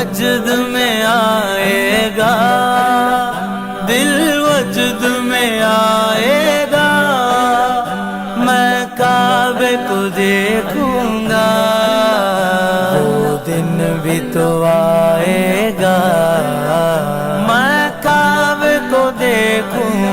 वजद में आएगा दिल वजद में आएगा मैं काबे को देखूंगा वो दिन भी तो आएगा मैं काबे को देखूंगा